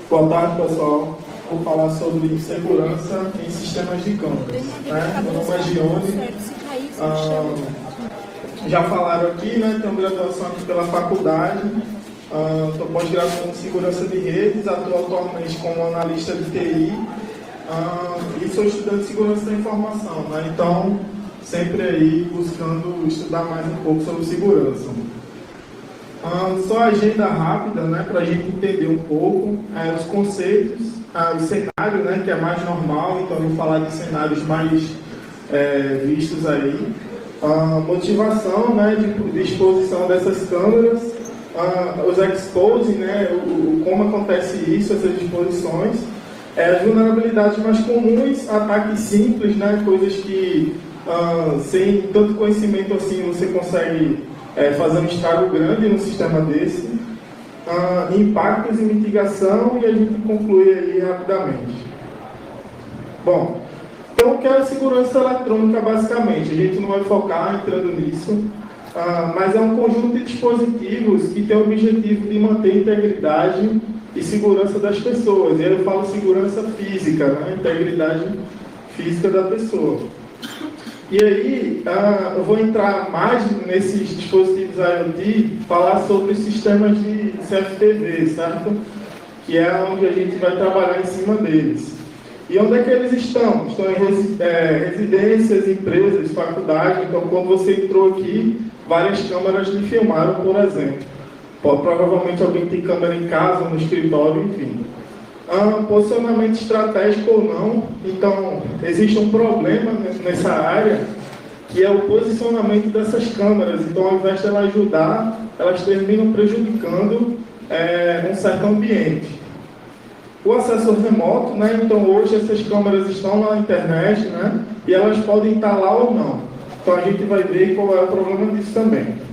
Boa tarde, pessoal. Vou falar sobre segurança em sistemas de câmeras. Meu nome é Gione. Já falaram aqui, né? Tenho graduação aqui pela faculdade. Estou pós-graduando em segurança de redes, atuo atualmente como analista de TI e sou estudante de segurança da informação, né? Então, sempre aí buscando estudar mais um pouco sobre segurança. Só agenda rápida, né, para a gente entender um pouco os conceitos, o cenário, né, que é mais normal, então eu vou falar de cenários mais vistos aí, motivação, né, de exposição dessas câmeras, os expose, né, como acontece isso, essas exposições, as vulnerabilidades mais comuns, ataques simples, né, coisas que sem tanto conhecimento assim você consegue fazer um estrago grande no sistema desse, impactos e mitigação, e a gente conclui aí rapidamente. Bom, então o que é a segurança eletrônica basicamente? A gente não vai focar entrando nisso, mas é um conjunto de dispositivos que tem o objetivo de manter a integridade e segurança das pessoas. E aí eu falo segurança física, né? Integridade física da pessoa. E aí, eu vou entrar mais nesses dispositivos IoT, falar sobre os sistemas de CFTV, certo? Que é onde a gente vai trabalhar em cima deles. E onde é que eles estão? Estão em residências, empresas, faculdades. Então, quando você entrou aqui, várias câmeras lhe filmaram, por exemplo. Provavelmente alguém tem câmera em casa, no escritório, enfim. Posicionamento estratégico ou não, então existe um problema nessa área, que é o posicionamento dessas câmeras. Então, ao invés de elas ajudar, elas terminam prejudicando um certo ambiente. O acesso remoto, né? Então hoje essas câmeras estão na internet, né? E elas podem estar lá ou não. Então a gente vai ver qual é o problema disso também.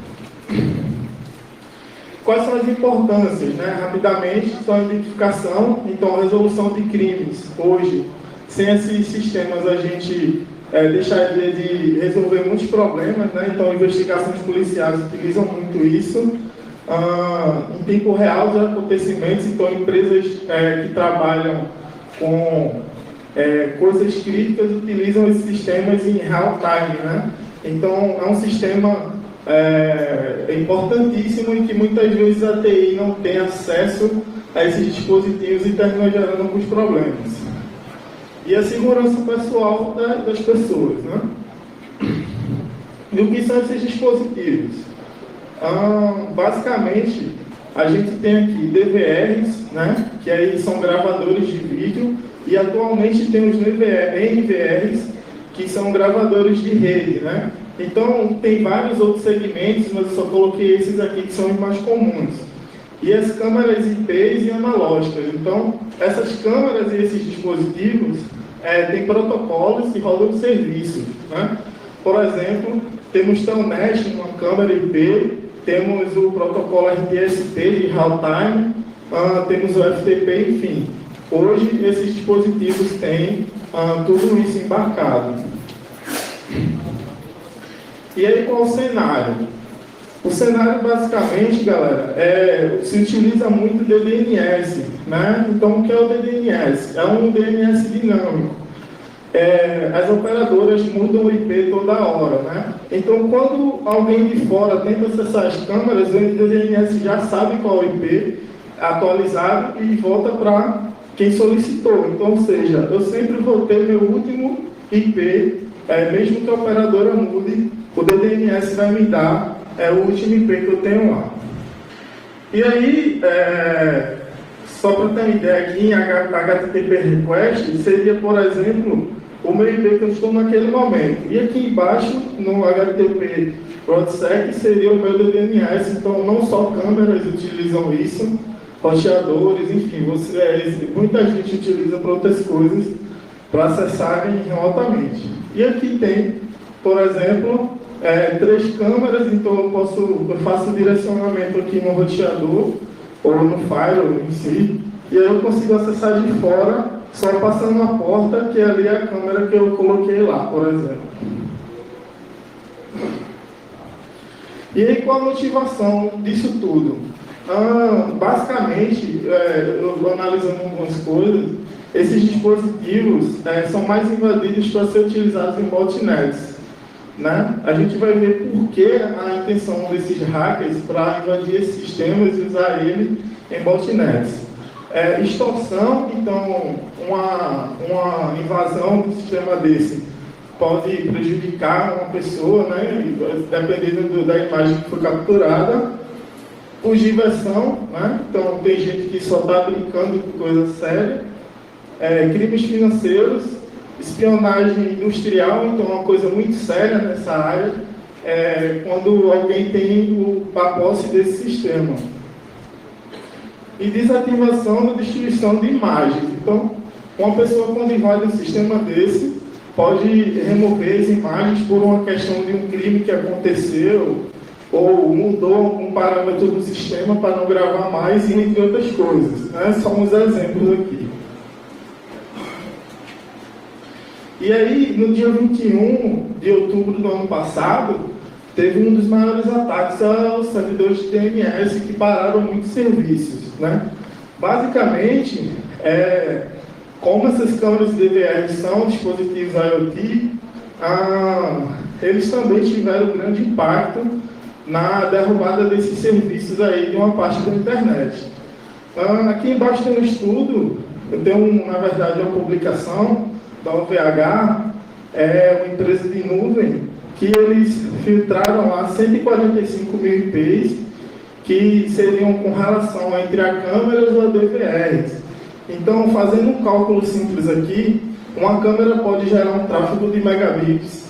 Quais são as importâncias, né? Rapidamente, são a identificação, então a resolução de crimes. Hoje, sem esses sistemas, a gente deixaria de resolver muitos problemas, né? Então, investigações policiais utilizam muito isso. Em tempo real dos acontecimentos, então empresas que trabalham com coisas críticas utilizam esses sistemas em real time, né? Então, é um sistema importantíssimo e que muitas vezes a TI não tem acesso a esses dispositivos e termina gerando alguns problemas. E a segurança pessoal das pessoas, né? E o que são esses dispositivos? Basicamente, a gente tem aqui DVRs, né? Que aí são gravadores de vídeo, e atualmente tem os NVRs, que são gravadores de rede, né? Então, tem vários outros segmentos, mas eu só coloquei esses aqui que são os mais comuns. E as câmeras IPs e analógicas. Então, essas câmeras e esses dispositivos têm protocolos que rodam o serviço, né? Por exemplo, temos Telnet, uma câmera IP, temos o protocolo RTSP de real time, temos o FTP, enfim. Hoje, esses dispositivos têm tudo isso embarcado. E aí, qual o cenário? O cenário, basicamente, galera, se utiliza muito o DDNS, né? Então, o que é o DDNS? É um DNS dinâmico. As operadoras mudam o IP toda hora, né? Então, quando alguém de fora tenta acessar as câmeras, o DDNS já sabe qual é o IP atualizado e volta para quem solicitou. Então, ou seja, eu sempre vou ter meu último IP, mesmo que a operadora mude, o DDNS vai me dar o último IP que eu tenho lá. E aí, só para ter uma ideia aqui, em HTTP request seria, por exemplo, o meu IP que eu estou naquele momento. E aqui embaixo, no HTTP ProdSec, seria o meu DNS. Então, não só câmeras utilizam isso, roteadores, enfim, muita gente utiliza para outras coisas, para acessarem remotamente. E aqui tem por exemplo, 3 câmeras, então eu faço direcionamento aqui no roteador, ou no firewall em si, e aí eu consigo acessar de fora, só passando a porta, que é ali a câmera que eu coloquei lá, por exemplo. E aí, qual a motivação disso tudo? Basicamente, eu analisando algumas coisas, esses dispositivos são mais invadidos para ser utilizados em botnets. Né? A gente vai ver por que a intenção desses hackers para invadir esses sistemas e usar ele em botnets. Extorsão, então, uma invasão do sistema desse pode prejudicar uma pessoa, né? Dependendo da imagem que foi capturada. Diversão, né? Então tem gente que só está brincando com coisa séria. Crimes financeiros, espionagem industrial, então uma coisa muito séria nessa área, quando alguém tem a posse desse sistema. E desativação da destruição de imagens. Então, uma pessoa quando invade um sistema desse, pode remover as imagens por uma questão de um crime que aconteceu, ou mudou algum parâmetro do sistema para não gravar mais, e entre outras coisas. Né? Só uns exemplos aqui. E aí, no dia 21 de outubro do ano passado, teve um dos maiores ataques aos servidores de DNS que pararam muitos serviços. Né? Basicamente, como essas câmeras de DVR são dispositivos IoT, eles também tiveram um grande impacto na derrubada desses serviços aí de uma parte da internet. Aqui embaixo tem um estudo, eu tenho, na verdade, uma publicação da OVH, uma empresa de nuvem, que eles filtraram lá 145 mil IPs que seriam com relação entre a câmeras ou a DVRs. Então, fazendo um cálculo simples aqui, uma câmera pode gerar um tráfego de megabits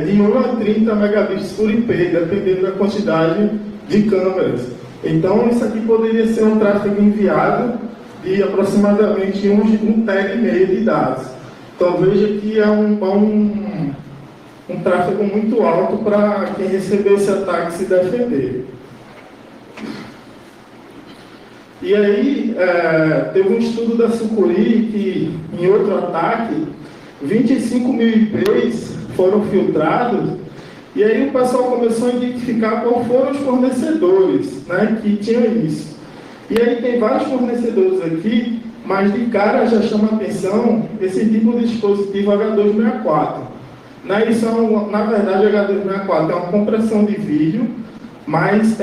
de 1 a 30 megabits por IP, dependendo da quantidade de câmeras. Então, isso aqui poderia ser um tráfego enviado de aproximadamente 1,5 TB de dados. Então, veja que é um tráfego muito alto para quem receber esse ataque se defender. E aí, teve um estudo da Sucuri que, em outro ataque, 25 mil IPs foram filtrados, e aí o pessoal começou a identificar quais foram os fornecedores, né, que tinham isso. E aí tem vários fornecedores aqui, mas de cara já chama a atenção esse tipo de dispositivo H264. Né, isso na verdade, H264 é uma compressão de vídeo, mas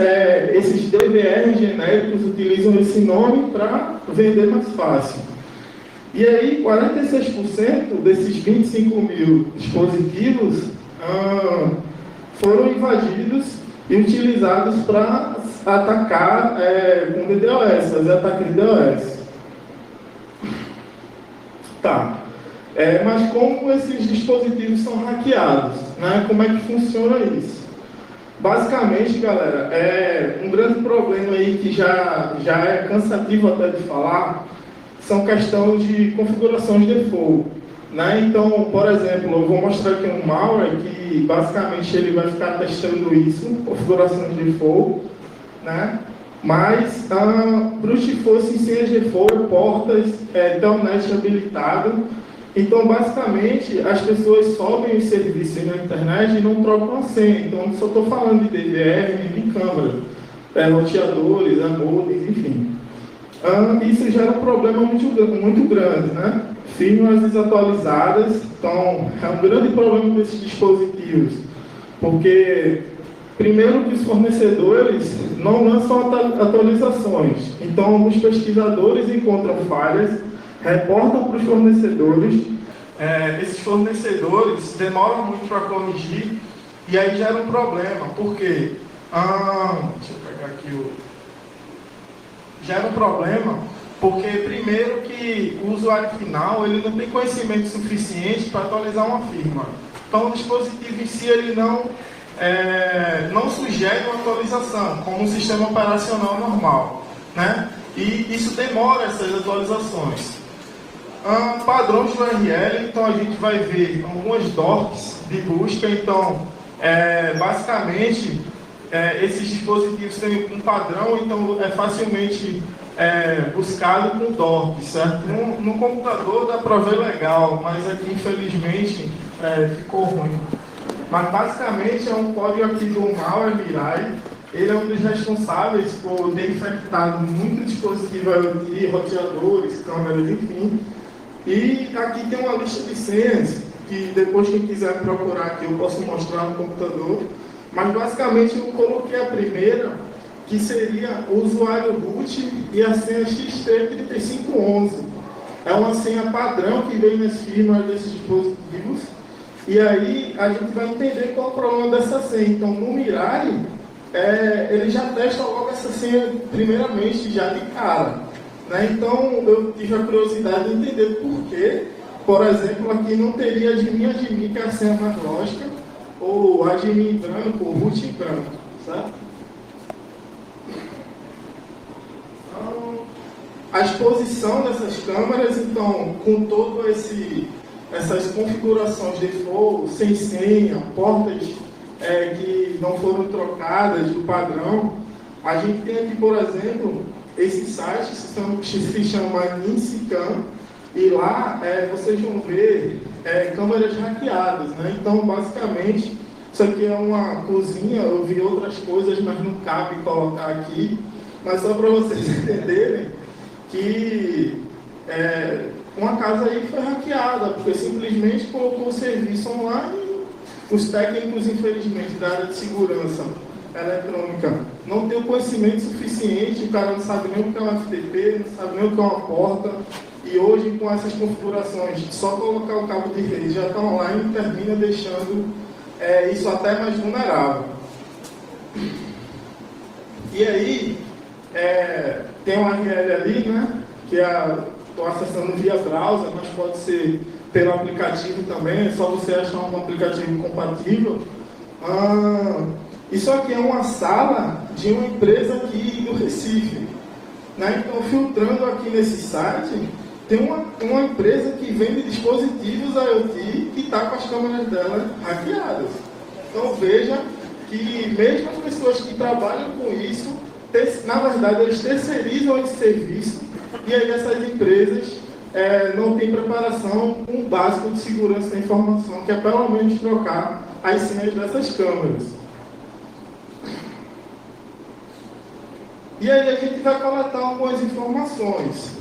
esses DVR genéricos utilizam esse nome para vender mais fácil. E aí, 46% desses 25 mil dispositivos foram invadidos e utilizados para atacar com DDoS, fazer ataque de DDoS. Tá. Mas como esses dispositivos são hackeados? Né? Como é que funciona isso? Basicamente, galera, um grande problema aí que já é cansativo até de falar, são questão de configurações de default. Né? Então, por exemplo, eu vou mostrar aqui um malware que basicamente ele vai ficar testando isso, configurações de default, né? Mas para os defaults sem senhas de default, portas, telnet habilitado. Então, basicamente, as pessoas sobem os serviços na internet e não trocam a senha. Então, só estou falando de DVR, de câmera, roteadores, modems, enfim. Isso gera um problema muito grande, né? Firmwares desatualizadas, então é um grande problema desses dispositivos, porque primeiro que os fornecedores não lançam atualizações, então alguns pesquisadores encontram falhas, reportam para os fornecedores, esses fornecedores demoram muito para corrigir e aí gera um problema, porque deixa eu pegar aqui gera um problema, porque primeiro que o usuário final ele não tem conhecimento suficiente para atualizar uma firmware. Então o dispositivo em si ele não sugere uma atualização, como um sistema operacional normal. Né? E isso demora essas atualizações. Padrões do URL, então a gente vai ver algumas docs de busca. Então, basicamente, esses dispositivos têm um padrão, então é facilmente buscado com docs, certo? No computador dá para ver legal, mas aqui infelizmente ficou ruim. Mas basicamente é um código aqui do malware Mirai. Ele é um dos responsáveis por ter infectado muitos dispositivos IoT, roteadores, câmeras, enfim. E aqui tem uma lista de senhas, que depois quem quiser procurar aqui eu posso mostrar no computador. Mas basicamente eu coloquei a primeira, que seria o usuário root e a senha XT3511. É uma senha padrão que vem nas firmas desses dispositivos. E aí a gente vai entender qual é o problema dessa senha. Então no Mirai, ele já testa logo essa senha primeiramente, já de cara. Né? Então eu tive a curiosidade de entender por que, por exemplo, aqui não teria admin, que é a senha mais lógica, ou admin branco, ou root branco, certo? Então, a exposição dessas câmeras, então, com todas essas configurações default, sem senha, portas que não foram trocadas do padrão, a gente tem aqui, por exemplo, esse site se chama Nincicam, e lá vocês vão ver câmeras hackeadas, né? Então, basicamente, isso aqui é uma cozinha, eu vi outras coisas, mas não cabe colocar aqui, mas só para vocês entenderem que uma casa aí foi hackeada, porque simplesmente colocou o serviço online. Os técnicos, infelizmente, da área de segurança eletrônica não tem o conhecimento suficiente, o cara não sabe nem o que é um FTP, não sabe nem o que é uma porta, e hoje, com essas configurações, só colocar o cabo de rede já está online, termina deixando isso até mais vulnerável. E aí, tem uma URL ali, né, que estou acessando via browser, mas pode ser pelo aplicativo também, é só você achar um aplicativo compatível. Isso aqui é uma sala de uma empresa aqui do Recife. Né? Então, filtrando aqui nesse site, tem uma empresa que vende dispositivos IoT que está com as câmeras dela hackeadas. Então, veja que mesmo as pessoas que trabalham com isso, na verdade, eles terceirizam esse serviço, e aí essas empresas não têm preparação com o básico de segurança da informação, que é pelo menos trocar as senhas dessas câmeras. E aí a gente vai coletar algumas informações.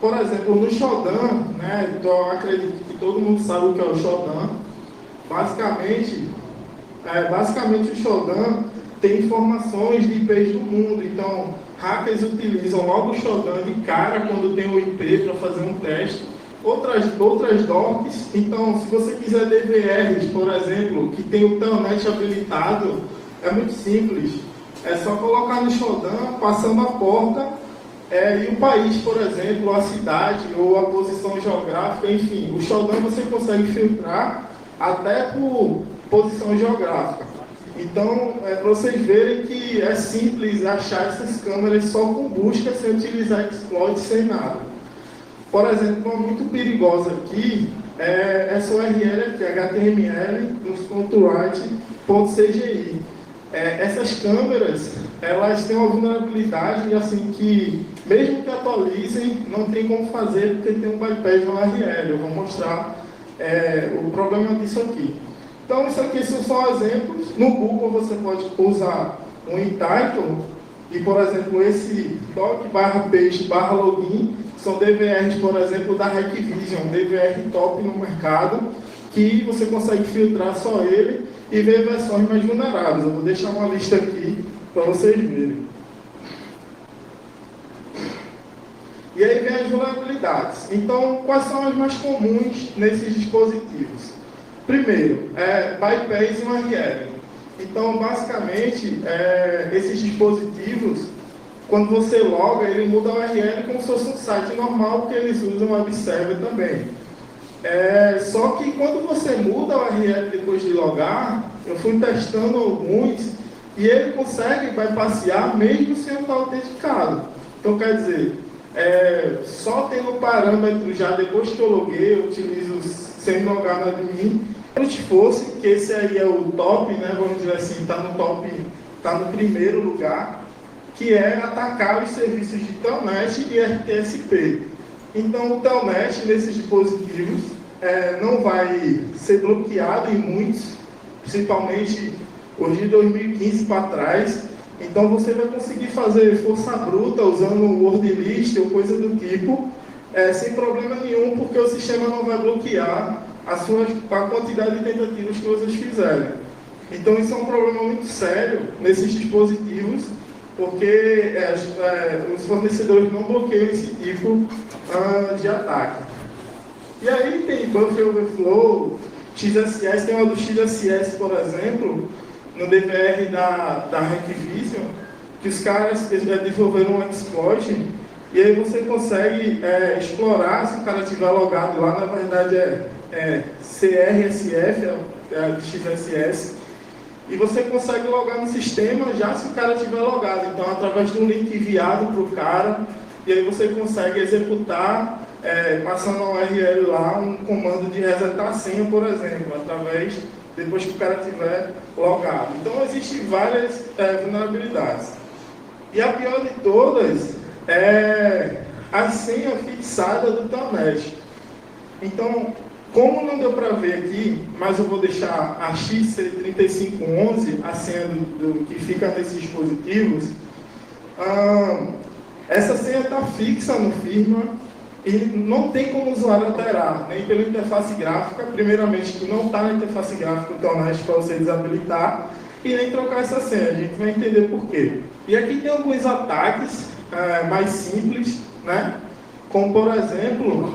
Por exemplo, no Shodan, né, então eu acredito que todo mundo sabe o que é o Shodan. Basicamente o Shodan tem informações de IPs do mundo, então hackers utilizam logo o Shodan de cara quando tem o IP para fazer um teste. Outras docs, então se você quiser DVRs, por exemplo, que tem o telnet habilitado, é muito simples. É só colocar no Shodan, passando a porta, e o país, por exemplo, a cidade ou a posição geográfica, enfim. O Shodan você consegue filtrar até por posição geográfica. Então, para vocês verem que é simples achar essas câmeras só com busca, sem utilizar exploit, sem nada. Por exemplo, uma muito perigosa aqui essa URL aqui, html.write.cgi. Essas câmeras, elas têm uma vulnerabilidade, assim, que mesmo que atualizem, não tem como fazer, porque tem um bypass no URL. Eu vou mostrar o problema disso aqui. Então, isso aqui são só exemplos. No Google, você pode usar um entitle, e, por exemplo, esse doc/page/login são DVRs, por exemplo, da Hackvision, DVR top no mercado, que você consegue filtrar só ele e ver versões mais vulneráveis. Eu vou deixar uma lista aqui para vocês verem. E aí vem as vulnerabilidades. Então, quais são as mais comuns nesses dispositivos? Primeiro, bypass no URL. Então, basicamente, esses dispositivos, quando você loga, ele muda o URL como se fosse um site normal, porque eles usam o web server também. Só que quando você muda o URL depois de logar, eu fui testando alguns, e ele consegue bypassear mesmo sem estar autenticado. Então, quer dizer, só tendo parâmetro já depois que eu loguei, eu utilizo sem logar no admin. Se fosse, que esse aí é o top, né, vamos dizer assim, está no top, está no primeiro lugar, que é atacar os serviços de Telnet e RTSP. Então, o Telnet, nesses dispositivos, não vai ser bloqueado em muitos, principalmente hoje de 2015 para trás. Então, você vai conseguir fazer força bruta usando o word list ou coisa do tipo, sem problema nenhum, porque o sistema não vai bloquear a quantidade de tentativas que vocês fizerem. Então, isso é um problema muito sério nesses dispositivos, porque os fornecedores não bloqueiam esse tipo de ataque. E aí tem Buffer Overflow, XSS, tem uma do XSS, por exemplo, no DVR da Hackvision, que os caras desenvolveram um exploit, e aí você consegue explorar, se o cara estiver logado lá, na verdade é CRSF, do XSS, e você consegue logar no sistema já se o cara estiver logado. Então, através de um link enviado para o cara, e aí você consegue executar, passando a URL lá, um comando de resetar a senha, por exemplo, depois que o cara estiver logado. Então, existem várias vulnerabilidades. E a pior de todas é a senha fixada do Telnet. Então, como não deu para ver aqui, mas eu vou deixar a XC3511, a senha que fica nesses dispositivos, essa senha está fixa no firmware e não tem como o usuário alterar, nem pela interface gráfica, primeiramente que não está na interface gráfica do Telnet para você desabilitar, e nem trocar essa senha. A gente vai entender por quê. E aqui tem alguns ataques mais simples, né? Como, por exemplo,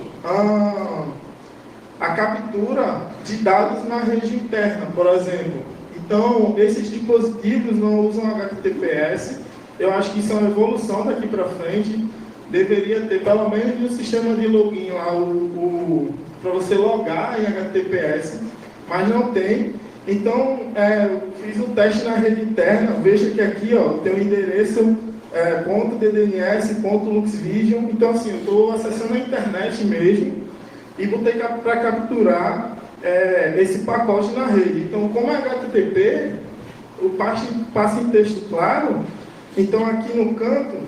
a captura de dados na rede interna, por exemplo. Então, esses dispositivos não usam HTTPS. Eu acho que isso é uma evolução daqui para frente. Deveria ter pelo menos um sistema de login lá, para você logar em HTTPS, mas não tem. Então, eu fiz um teste na rede interna. Veja que aqui tem o endereço .ddns.luxvision. Então, assim, eu estou acessando a internet mesmo e botei para capturar esse pacote na rede. Então, como é HTTP, o passa em texto claro. Então, aqui no canto,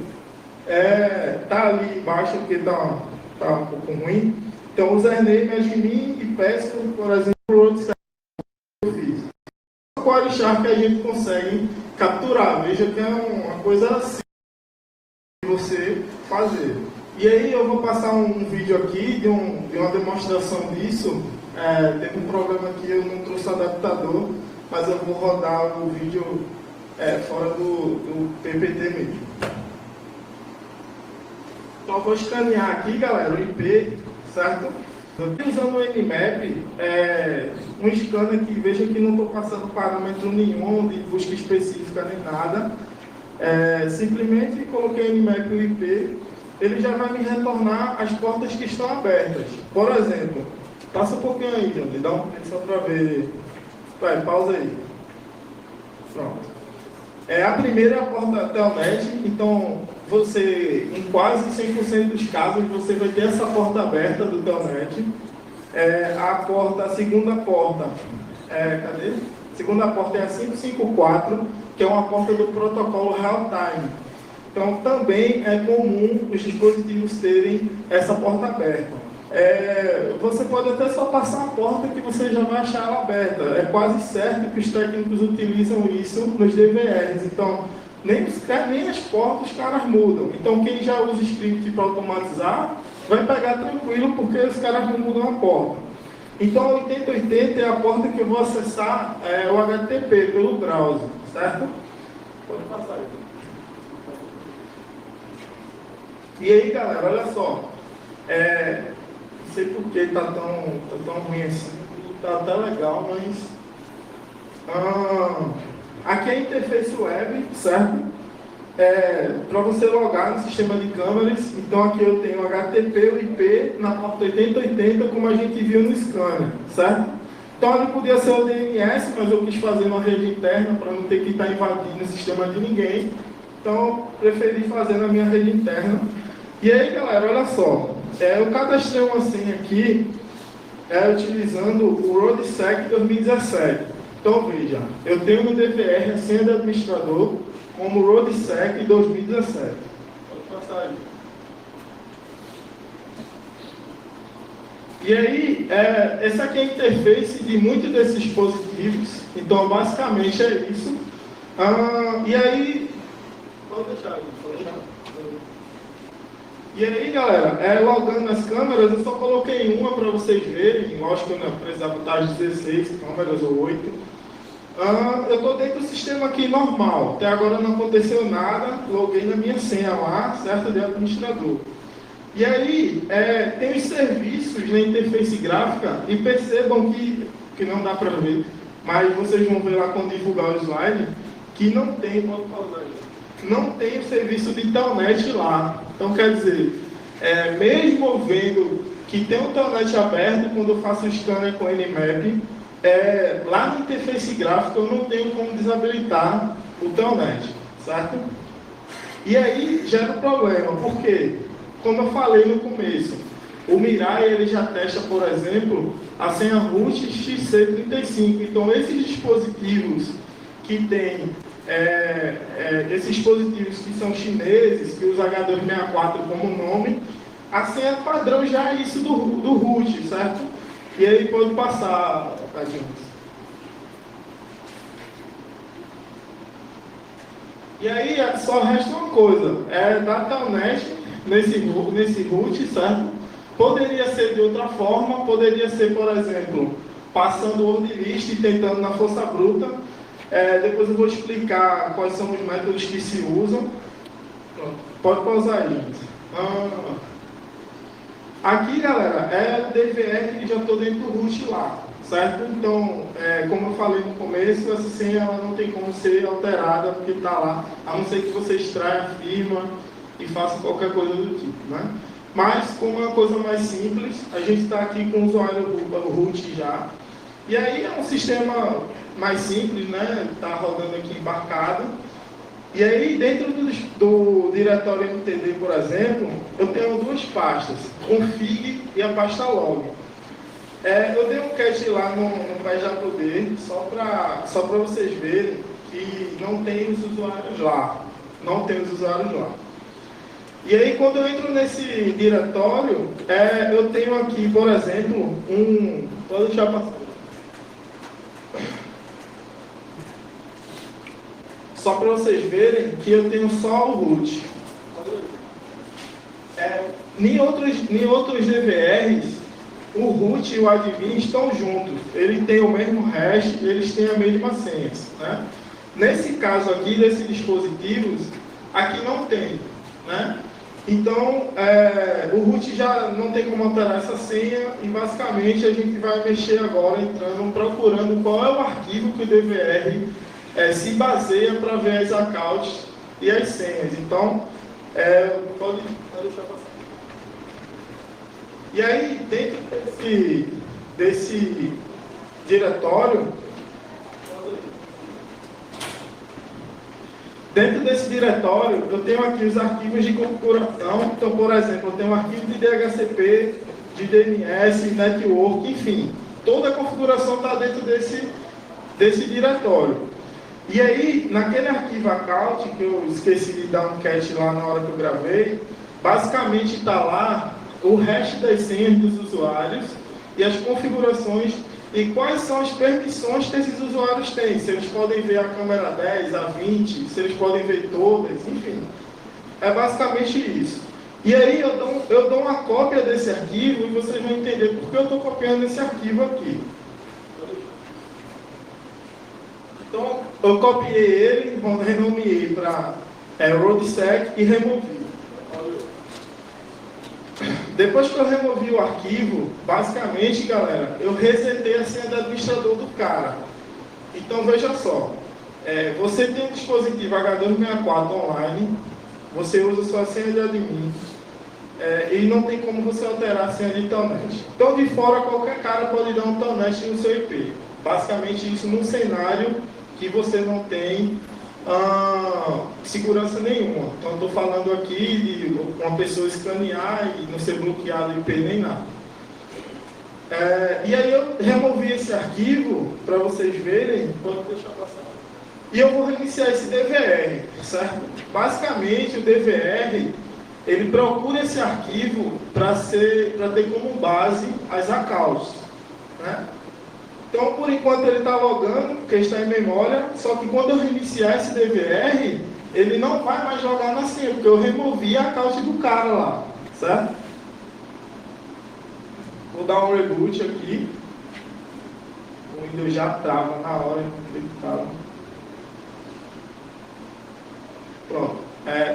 está ali embaixo, porque está um pouco ruim. Então, username, admin e peço, por exemplo, outro que eu fiz. O Query Shark que a gente consegue capturar. Veja que é uma coisa assim de você fazer. E aí eu vou passar um vídeo aqui de uma demonstração disso. Teve um problema aqui, eu não trouxe adaptador, mas eu vou rodar o vídeo fora do PPT mesmo. Então eu vou escanear aqui, galera, o IP, certo? Eu estou usando o Nmap, um scanner que veja que não estou passando parâmetro nenhum de busca específica nem nada. Simplesmente coloquei o Nmap e o IP. Ele já vai me retornar as portas que estão abertas. Por exemplo, passa um pouquinho aí, Johnny, dá um só para ver. Vai, pausa aí. Pronto. A primeira é a porta Telnet, então você, em quase 100% dos casos, você vai ter essa porta aberta do Telnet. A segunda porta, cadê? A segunda porta é a 554, que é uma porta do protocolo Real Time. Então, também é comum os dispositivos terem essa porta aberta. Você pode até só passar a porta que você já vai achar ela aberta. É quase certo que os técnicos utilizam isso nos DVRs. Então, nem as portas os caras mudam. Então, quem já usa script para automatizar, vai pegar tranquilo, porque os caras não mudam a porta. Então, a 8080 é a porta que eu vou acessar o HTTP pelo browser, certo? Pode passar aí. E aí, galera, olha só, não sei por que está tão ruim assim, está até legal, mas aqui é a interface web, certo? Para você logar no sistema de câmeras, então aqui eu tenho o HTTP e o IP na porta 8080, como a gente viu no scanner, certo? Então ele podia ser o DNS, mas eu quis fazer uma rede interna para não ter que estar invadindo o sistema de ninguém, então preferi fazer na minha rede interna. E aí, galera, olha só. Eu cadastrei uma senha aqui utilizando o RoadSec 2017. Então, veja, eu tenho no DVR a senha do administrador como RoadSec 2017. Pode passar aí. E aí, essa aqui é a interface de muitos desses dispositivos. Então, basicamente é isso. E aí, pode deixar aí, pode deixar. E aí, galera, logando nas câmeras, eu só coloquei uma para vocês verem. Lógico que eu não precisava botar as 16 câmeras ou 8. Eu estou dentro do sistema aqui normal. Até agora não aconteceu nada. Loguei na minha senha lá, certo? De administrador. E aí, tem os serviços na interface gráfica. E percebam que não dá para ver. Mas vocês vão ver lá quando divulgar o slide. Que não tem, pode pausar aí. Não tem o serviço de telnet lá. Então, quer dizer, mesmo vendo que tem o telnet aberto, quando eu faço o scanner com Nmap, lá na interface gráfica eu não tenho como desabilitar o telnet, certo? E aí gera um problema, porque, como eu falei no começo, o Mirai ele já testa, por exemplo, a senha root XC35. Então, esses dispositivos que tem esses dispositivos que são chineses, que usam H264 como nome, a senha padrão já é isso do root, certo? E aí pode passar, tadinho. E aí só resta uma coisa, dar telnet nesse root, certo? Poderia ser de outra forma, poderia ser, por exemplo, passando o word list e tentando na força bruta. Depois eu vou explicar quais são os métodos que se usam. Pronto. Pode pausar aí, gente. Aqui, galera, é o DVR que já estou dentro do root lá, certo? Então, como eu falei no começo, essa senha ela não tem como ser alterada porque está lá, a não ser que você extraia a firma e faça qualquer coisa do tipo, né? Mas, como é uma coisa mais simples, a gente está aqui com o usuário root já. E aí é um sistema mais simples, né? Está rodando aqui embarcado. E aí, dentro do diretório MTD, por exemplo, eu tenho duas pastas, config e a pasta log. Eu dei um cache lá no PyJPD, só para vocês verem que não tem os usuários lá. Não tem os usuários lá. E aí, quando eu entro nesse diretório, eu tenho aqui, por exemplo, Pode deixar passar. Só para vocês verem que eu tenho só o root. Em outros DVRs, o root e o admin estão juntos. Ele tem o mesmo hash, eles têm a mesma senha, né? Nesse caso aqui, desses dispositivos, aqui não tem, né? Então, o root já não tem como alterar essa senha e basicamente a gente vai mexer agora, procurando qual é o arquivo que o DVR se baseia para ver as accounts e as senhas. Então, pode deixar passar. E aí, dentro desse diretório, eu tenho aqui os arquivos de configuração. Então, por exemplo, eu tenho um arquivo de DHCP, de DNS, network, enfim. Toda a configuração está dentro desse diretório. E aí, naquele arquivo account, que eu esqueci de dar um cache lá na hora que eu gravei, basicamente está lá o resto das senhas dos usuários e as configurações e quais são as permissões que esses usuários têm. Se eles podem ver a câmera 10, a 20, se eles podem ver todas, enfim. É basicamente isso. E aí eu dou uma cópia desse arquivo e vocês vão entender por que eu estou copiando esse arquivo aqui. Então, eu copiei ele, renomeei para RoadSec e removi. Depois que eu removi o arquivo, basicamente, galera, eu resetei a senha do administrador do cara. Então, veja só. Você tem um dispositivo H264 online, você usa sua senha de admin, e não tem como você alterar a senha de telnet. Então, de fora, qualquer cara pode dar um telnet no seu IP. Basicamente, isso num cenário que você não tem segurança nenhuma. Então, estou falando aqui de uma pessoa escanear e não ser bloqueado IP nem nada. E aí eu removi esse arquivo para vocês verem. Pode deixar passar. E eu vou reiniciar esse DVR, certo? Basicamente, o DVR, ele procura esse arquivo para ter como base as accounts, né? Então, por enquanto, ele está logando, porque está em memória, só que quando eu reiniciar esse DVR, ele não vai mais jogar na senha, porque eu removi a account do cara lá, certo? Vou dar um reboot aqui. O Windows já trava na hora que ele trava. Pronto.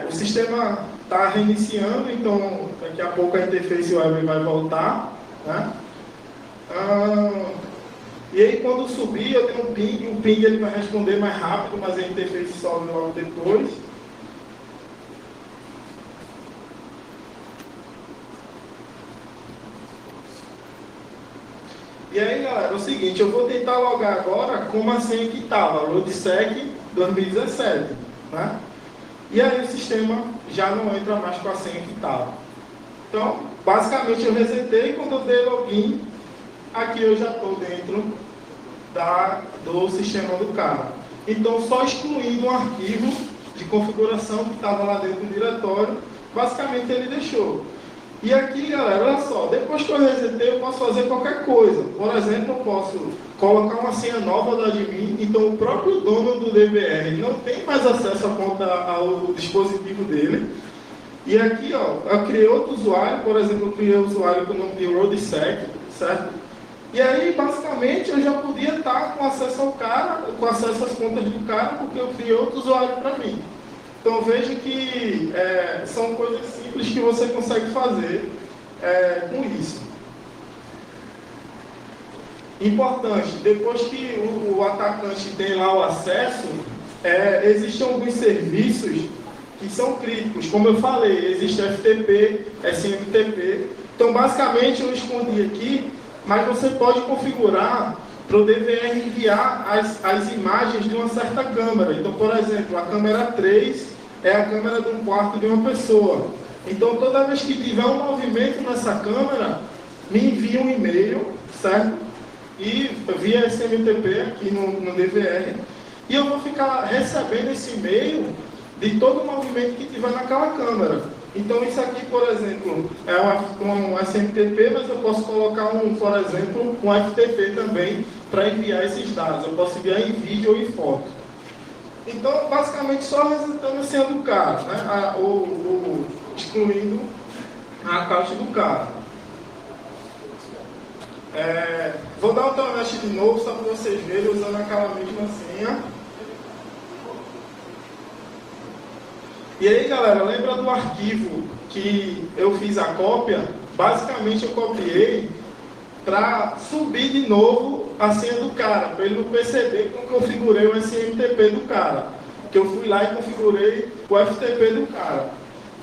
O sistema está reiniciando, então daqui a pouco a interface web vai voltar, né? E aí quando subir eu tenho um ping, o ping ele vai responder mais rápido, mas a interface sobe logo depois. E aí galera, é o seguinte, eu vou tentar logar agora com uma senha que estava, RoadSec 2017, né? E aí o sistema já não entra mais com a senha que estava. Então, basicamente eu resetei e quando eu dei login, aqui eu já estou dentro do sistema do cara. Então, só excluindo um arquivo de configuração que estava lá dentro do diretório, basicamente ele deixou. E aqui, galera, olha só, depois que eu resetei, eu posso fazer qualquer coisa. Por exemplo, eu posso colocar uma senha nova do admin, então o próprio dono do DVR não tem mais acesso à conta, ao dispositivo dele. E aqui, ó, eu criei outro usuário, por exemplo, eu criei um usuário com o nome de RoadSec, certo? E aí, basicamente, eu já podia estar com acesso ao cara, com acesso às contas do cara, porque eu criei outro usuário para mim. Então, veja que são coisas simples que você consegue fazer com isso. Importante, depois que o atacante tem lá o acesso, existem alguns serviços que são críticos. Como eu falei, existe FTP, SMTP. Então, basicamente, eu escondi aqui, mas você pode configurar para o DVR enviar as imagens de uma certa câmera. Então, por exemplo, a câmera 3 é a câmera de um quarto de uma pessoa. Então, toda vez que tiver um movimento nessa câmera, me envia um e-mail, certo? E via SMTP aqui no DVR. E eu vou ficar recebendo esse e-mail de todo o movimento que tiver naquela câmera. Então, isso aqui, por exemplo, é um SMTP, mas eu posso colocar, por exemplo, um FTP também para enviar esses dados. Eu posso enviar em vídeo ou em foto. Então, basicamente, só resetando a senha do cara, né? Excluindo a caixa do cara. Vou dar o telnest de novo, só para vocês verem, usando aquela mesma senha. E aí, galera, lembra do arquivo que eu fiz a cópia? Basicamente, eu copiei para subir de novo a senha do cara, para ele não perceber que eu configurei o SMTP do cara. Que eu fui lá e configurei o FTP do cara.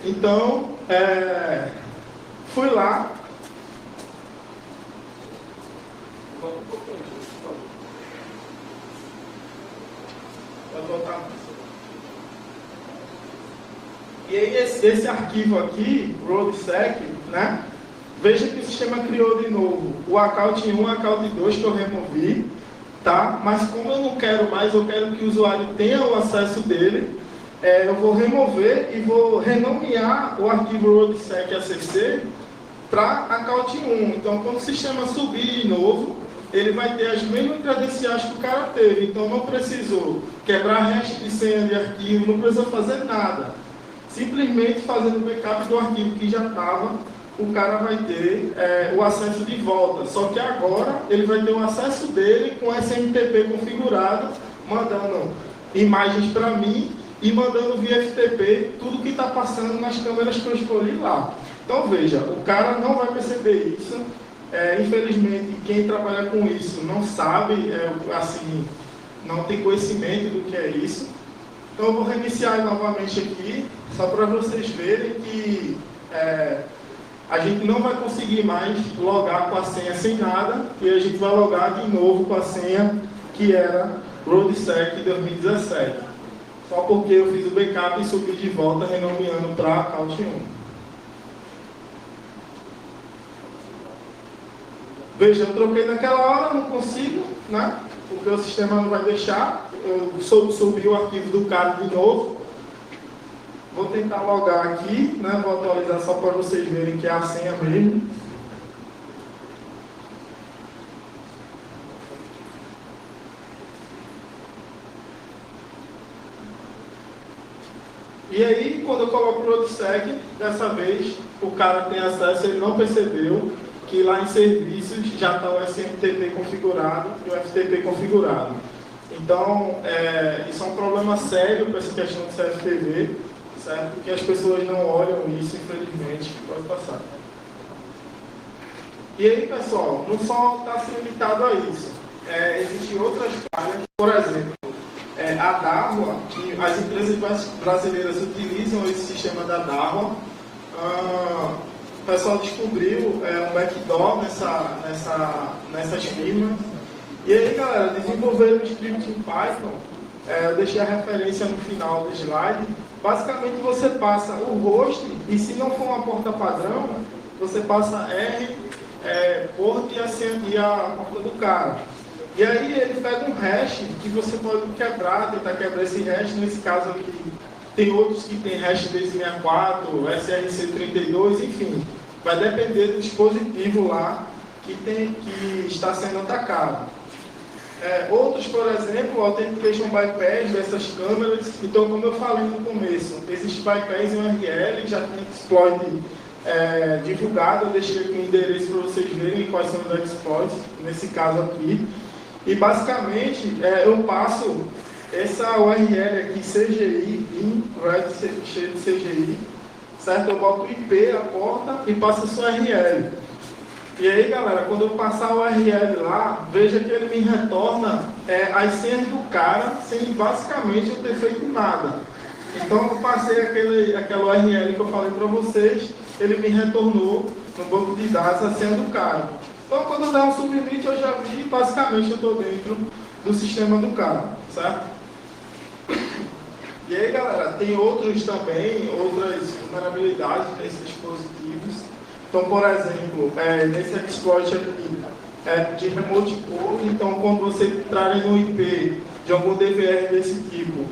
Então, fui lá. Pode botar. E aí esse arquivo aqui, RoadSec, né? Veja que o sistema criou de novo o account 1 e o account 2 que eu removi, tá? Mas como eu não quero mais, eu quero que o usuário tenha o acesso dele, eu vou remover e vou renomear o arquivo RoadSec ACC para account 1. Então, quando o sistema subir de novo, ele vai ter as mesmas credenciais que o cara teve. Então, não precisou quebrar hash de senha de arquivo, não precisou fazer nada. Simplesmente fazendo o backup do arquivo que já estava, o cara vai ter o acesso de volta. Só que agora ele vai ter o acesso dele com SMTP configurado, mandando imagens para mim e mandando via FTP tudo que está passando nas câmeras que eu escolhi lá. Então veja, o cara não vai perceber isso. Infelizmente, quem trabalha com isso não sabe, assim, não tem conhecimento do que é isso. Então eu vou reiniciar novamente aqui, só para vocês verem que a gente não vai conseguir mais logar com a senha sem nada, e a gente vai logar de novo com a senha que era RoadSec 2017. só porque eu fiz o backup e subi de volta, renomeando para account 1. Veja, eu troquei naquela hora, não consigo, né? Porque o sistema não vai deixar. Eu subi o arquivo do cara de novo. Vou tentar logar aqui, né? Vou atualizar só para vocês verem que é a senha mesmo. E aí, quando eu coloco o ODSEC, dessa vez o cara tem acesso, ele não percebeu que lá em serviços já está o SMTP configurado e o FTP configurado. Então, isso é um problema sério para essa questão do CFTV, certo? Porque as pessoas não olham isso, infelizmente. Pode passar. E aí, pessoal, não só está se limitado a isso. Existem outras falhas, por exemplo, a DARWA, que as empresas brasileiras utilizam esse sistema da DARWA. O pessoal descobriu um backdoor nessas firmas. E aí, galera, desenvolveram um script em Python. Eu deixei a referência no final do slide. Basicamente, você passa o host, e se não for uma porta padrão, você passa R, porta e a porta do cara. E aí ele pega um hash que você pode quebrar, tentar quebrar esse hash. Nesse caso aqui, tem outros que tem hash base64, SRC32, enfim. Vai depender do dispositivo lá que está sendo atacado. Outros, por exemplo, Authentication Bypass dessas câmeras. Então, como eu falei no começo, existe bypass em URL, já tem exploit divulgado. Eu deixei aqui o endereço para vocês verem quais são os exploits, nesse caso aqui. E basicamente eu passo essa URL aqui, CGI, cheio de CGI, certo? Eu boto o IP, a porta, e passo essa URL. E aí, galera, quando eu passar o URL lá, veja que ele me retorna as senhas do cara, sem basicamente eu ter feito nada. Então eu passei aquela URL que eu falei para vocês, ele me retornou no banco de dados a senha do cara. Então, quando eu der um submit, eu já vi, basicamente, eu estou dentro do sistema do cara, certo? E aí, galera, tem outras vulnerabilidades nesses dispositivos. Então, por exemplo, nesse exploit aqui, de remote code, então, quando vocês entrarem no IP de algum DVR desse tipo,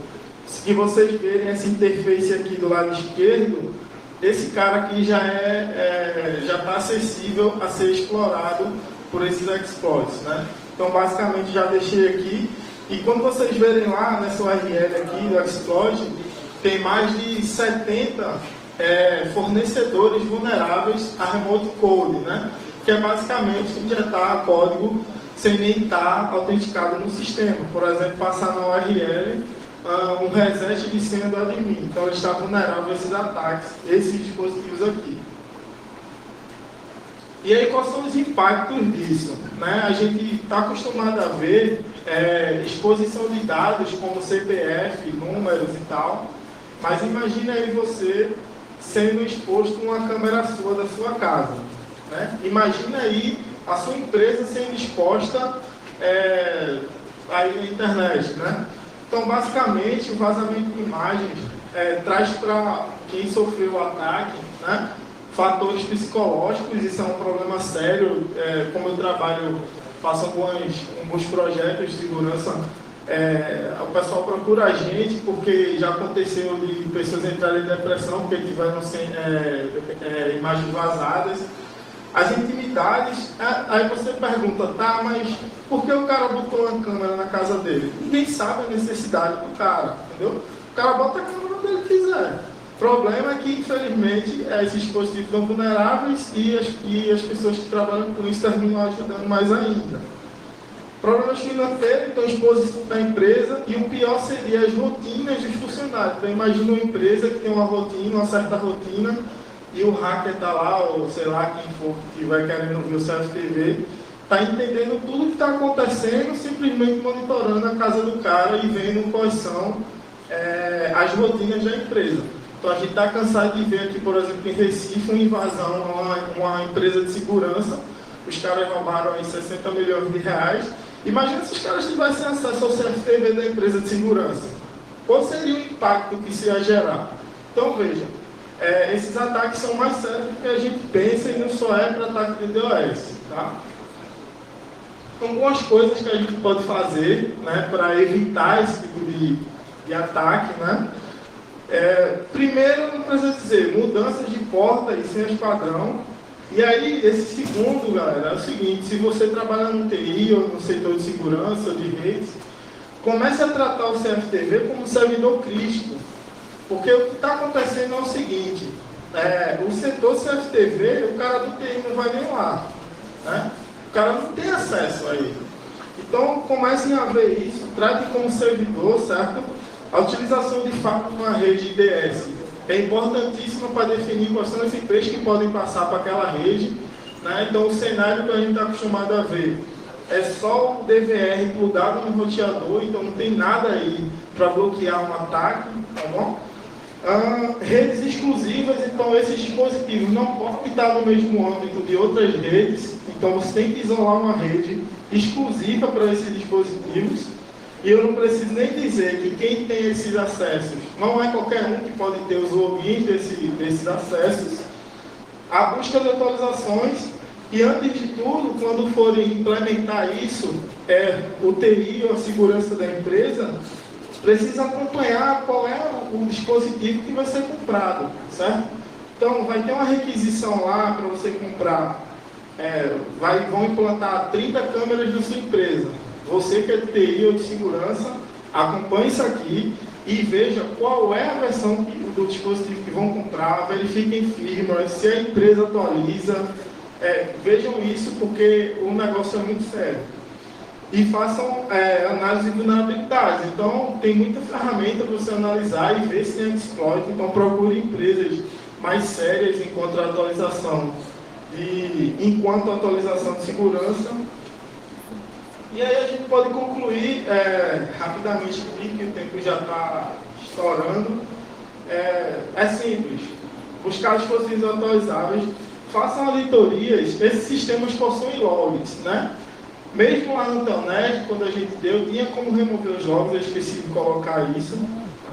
se vocês verem essa interface aqui do lado esquerdo, esse cara aqui já está acessível a ser explorado por esses exploits, né? Então, basicamente, já deixei aqui. E quando vocês verem lá nessa URL aqui do exploit, tem mais de 70 fornecedores vulneráveis a remote code, né? Que é basicamente injetar código sem nem estar autenticado no sistema. Por exemplo, passar na URL um reset de senha do admin. Então, ele está vulnerável a esses ataques, esses dispositivos aqui. E aí, quais são os impactos disso? Né? A gente está acostumado a ver exposição de dados como CPF, números e tal, mas imagine aí você sendo exposto a uma câmera sua da sua casa. Né? Imagina aí a sua empresa sendo exposta aí na internet. Né? Então, basicamente, o vazamento de imagens traz para quem sofreu o ataque, né, fatores psicológicos. Isso é um problema sério. Como eu trabalho, faço alguns projetos de segurança, o pessoal procura a gente porque já aconteceu de pessoas entrarem em depressão porque tiveram imagens vazadas. As intimidades, aí você pergunta, tá, mas por que o cara botou uma câmera na casa dele? Ninguém sabe a necessidade do cara, entendeu? O cara bota a câmera onde ele quiser. O problema é que, infelizmente, esses dispositivos são vulneráveis e as pessoas que trabalham com isso terminam ajudando mais ainda. Problemas financeiros, então, exposição da empresa, e o pior seria as rotinas dos funcionários. Então, imagina uma empresa que tem uma rotina, uma certa rotina, e o hacker está lá, ou sei lá, quem for que vai querendo ver o CFTV, está entendendo tudo o que está acontecendo, simplesmente monitorando a casa do cara e vendo quais são as rotinas da empresa. Então, a gente está cansado de ver aqui, por exemplo, em Recife, uma invasão a uma empresa de segurança. Os caras roubaram aí 60 milhões de reais. Imagina se os caras tivessem acesso ao CFTV da empresa de segurança. qual seria o impacto que isso ia gerar? Então, veja, esses ataques são mais sérios do que a gente pensa e não só é para ataque de DOS. Tá? Então, algumas coisas que a gente pode fazer, né, para evitar esse tipo de ataque, né? Primeiro, não precisa dizer, mudanças de porta e senhas padrão. E aí, esse segundo, galera, é o seguinte: se você trabalha no TI ou no setor de segurança ou de redes, comece a tratar o CFTV como um servidor crítico. Porque o que está acontecendo é o seguinte: o setor CFTV, o cara do TI não vai nem lá. Né? O cara não tem acesso a ele. Então, comecem a ver isso, tratem como servidor, certo? A utilização de fato de uma rede IDS é importantíssima para definir quais são as IPs que podem passar para aquela rede. Né? Então, o cenário que a gente está acostumado a ver é só o DVR plugado no roteador, então não tem nada aí para bloquear um ataque, tá bom? Redes exclusivas, então esses dispositivos não podem estar no mesmo âmbito de outras redes, então você tem que isolar uma rede exclusiva para esses dispositivos. E eu não preciso nem dizer que quem tem esses acessos, não é qualquer um que pode ter os logins desses acessos. A busca de atualizações, e antes de tudo, quando forem implementar isso, o TI ou a segurança da empresa precisa acompanhar qual é o dispositivo que vai ser comprado, certo? Então, vai ter uma requisição lá para você comprar, vão implantar 30 câmeras na sua empresa. Você que é de TI ou de segurança, acompanhe isso aqui e veja qual é a versão do dispositivo que vão comprar, verifiquem firmware, se a empresa atualiza, vejam isso porque o negócio é muito sério. E façam análise de vulnerabilidades. Então, tem muita ferramenta para você analisar e ver se tem exploit. Então, procure empresas mais sérias enquanto a atualização de segurança. E aí a gente pode concluir rapidamente aqui, que o tempo já está estourando. É simples. Buscar dispositivos atualizáveis. Façam auditorias. Esses sistemas possuem logs, né? Mesmo lá no Telnet, quando a gente tinha como remover os logs, eu esqueci de colocar isso.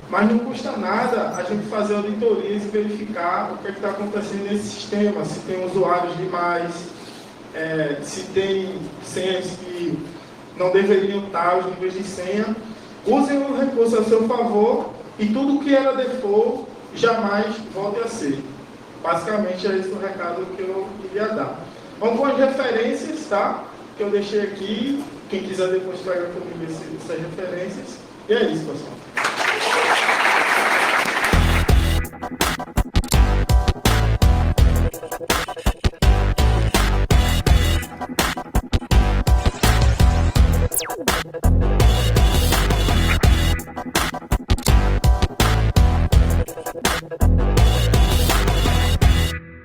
Mas não custa nada a gente fazer auditorias e verificar o que está acontecendo nesse sistema. Se tem usuários demais, se tem senhas que não deveriam estar, os níveis de senha. Usem o recurso a seu favor e tudo que era default jamais volte a ser. Basicamente é esse o recado que eu queria dar. Algumas referências, tá? Que eu deixei aqui. Quem quiser depois pegar comigo essas referências. E é isso, pessoal.